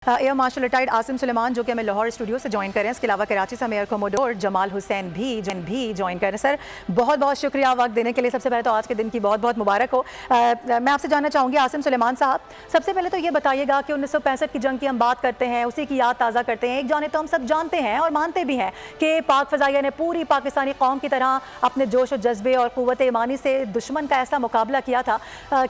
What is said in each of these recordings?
Air marshal retired Asim سلیمان جو کہ ہمیں لاہور اسٹوڈیو سے جوائن کر رہے ہیں، اس کے علاوہ کراچی سے ہمیں ایئر کوموڈور جمال حسین بھی جوائن کر رہے ہیں۔ سر بہت بہت شکریہ وقت دینے کے لیے۔ سب سے پہلے تو آج کے دن کی بہت بہت مبارک ہو۔ میں آپ سے جاننا چاہوں گی عاصم سلیمان صاحب، سب سے پہلے تو یہ بتائیے گا کہ 1965 کی جنگ کی ہم بات کرتے ہیں، اسی کی یاد تازہ کرتے ہیں۔ ایک جانب تو ہم سب جانتے ہیں اور مانتے بھی ہیں کہ پاک فضائیہ نے پوری پاکستانی قوم کی طرح اپنے جوش و جذبے اور قوت ایمانی سے دشمن کا ایسا مقابلہ کیا تھا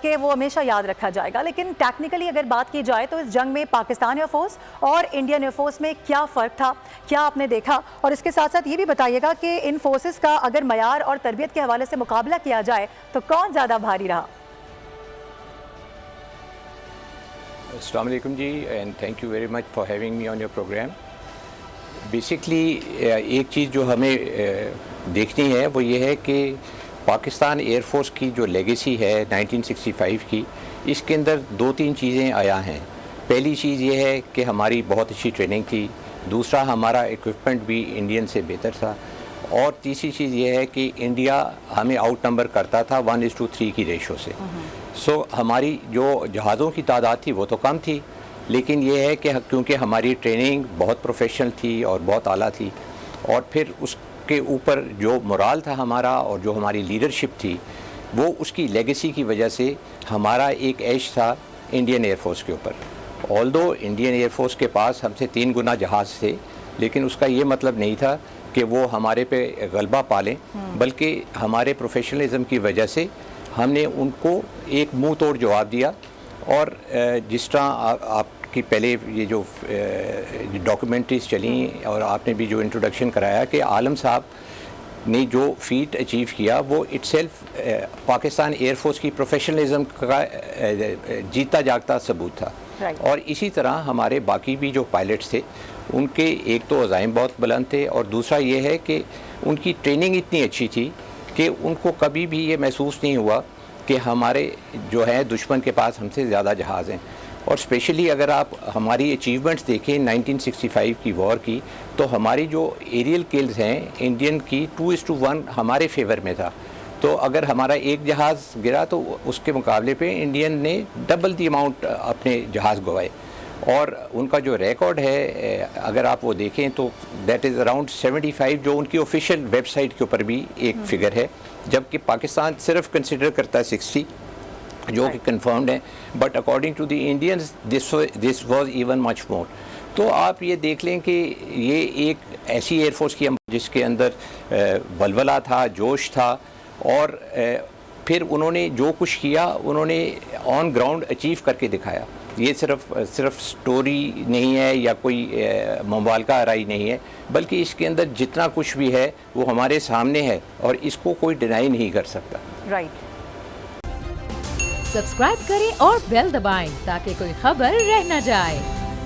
کہ وہ ہمیشہ یاد رکھا جائے گا، لیکن ٹیکنیکلی اگر بات کی جائے تو اس جنگ میں پاکستان ایئر فورس اور انڈین ایئر فورس میں کیا فرق تھا، کیا آپ نے دیکھا؟ اور اس کے ساتھ ساتھ یہ بھی بتائیے گا کہ ان فورسز کا اگر معیار اور تربیت کے حوالے سے مقابلہ کیا جائے تو کون زیادہ بھاری رہا؟ السلام علیکم جی، and thank you very much for having me on your programme. Basically ایک چیز جو ہمیں دیکھنی ہے وہ یہ ہے کہ پاکستان ایئر فورس کی جو لیگیسی ہے 1965 کی، اس کے اندر دو تین چیزیں آیا ہیں۔ پہلی چیز یہ ہے کہ ہماری بہت اچھی ٹریننگ تھی، دوسرا ہمارا ایکوپمنٹ بھی انڈین سے بہتر تھا، اور تیسری چیز یہ ہے کہ انڈیا ہمیں آؤٹ نمبر کرتا تھا 1:3 کی ریشو سے۔ سو ہماری جو جہازوں کی تعداد تھی وہ تو کم تھی، لیکن یہ ہے کہ کیونکہ ہماری ٹریننگ بہت پروفیشنل تھی اور بہت اعلیٰ تھی، اور پھر اس کے اوپر جو مورال تھا ہمارا اور جو ہماری لیڈرشپ تھی، وہ اس کی لیگیسی کی وجہ سے ہمارا ایک ایج تھا انڈین ایئر فورس کے اوپر۔ آلدو انڈین ایئر فورس کے پاس ہم سے 3 گنا جہاز تھے، لیکن اس کا یہ مطلب نہیں تھا کہ وہ ہمارے پہ غلبہ پالیں، بلکہ ہمارے پروفیشنلزم کی وجہ سے ہم نے ان کو ایک منہ توڑ جواب دیا۔ اور جس طرح آپ کی پہلے یہ جو ڈاکومنٹریز چلیں اور آپ نے بھی جو انٹروڈکشن کرایا کہ عالم صاحب نے جو فیٹ اچیو کیا، وہ it self Pakistan air force کی پروفیشنلزم کا جیتا جاگتا ثبوت تھا۔ اور اسی طرح ہمارے باقی بھی جو پائلٹس تھے، ان کے ایک تو عزائم بہت بلند تھے، اور دوسرا یہ ہے کہ ان کی ٹریننگ اتنی اچھی تھی کہ ان کو کبھی بھی یہ محسوس نہیں ہوا کہ ہمارے جو ہے دشمن کے پاس ہم سے زیادہ جہاز ہیں۔ اور اسپیشلی اگر آپ ہماری اچیومنٹس دیکھیں 1965 کی وار کی، تو ہماری جو ایریل کلز ہیں انڈین کی 2:1 ہمارے فیور میں تھا۔ تو اگر ہمارا ایک جہاز گرا تو اس کے مقابلے پہ انڈین نے ڈبل دی اماؤنٹ اپنے جہاز گوائے، اور ان کا جو ریکارڈ ہے اگر آپ وہ دیکھیں تو دیٹ از اراؤنڈ 75، جو ان کی آفیشیل ویب سائٹ کے اوپر بھی ایک فگر ہے، جبکہ پاکستان صرف کنسیڈر کرتا ہے 60 جو کہ کنفرمڈ ہیں، but according to the Indians this was even much more. تو آپ یہ دیکھ لیں کہ یہ ایک ایسی ایئر فورس کی جس کے اندر ولولہ تھا، جوش تھا، اور پھر انہوں نے جو کچھ کیا انہوں نے آن گراؤنڈ اچیو کر کے دکھایا۔ یہ صرف سٹوری نہیں ہے یا کوئی مبالغہ آرائی نہیں ہے، بلکہ اس کے اندر جتنا کچھ بھی ہے وہ ہمارے سامنے ہے، اور اس کو کوئی ڈینائی نہیں کر سکتا۔ سبسکرائب کریں اور بیل دبائیں تاکہ کوئی خبر رہ نہ جائے۔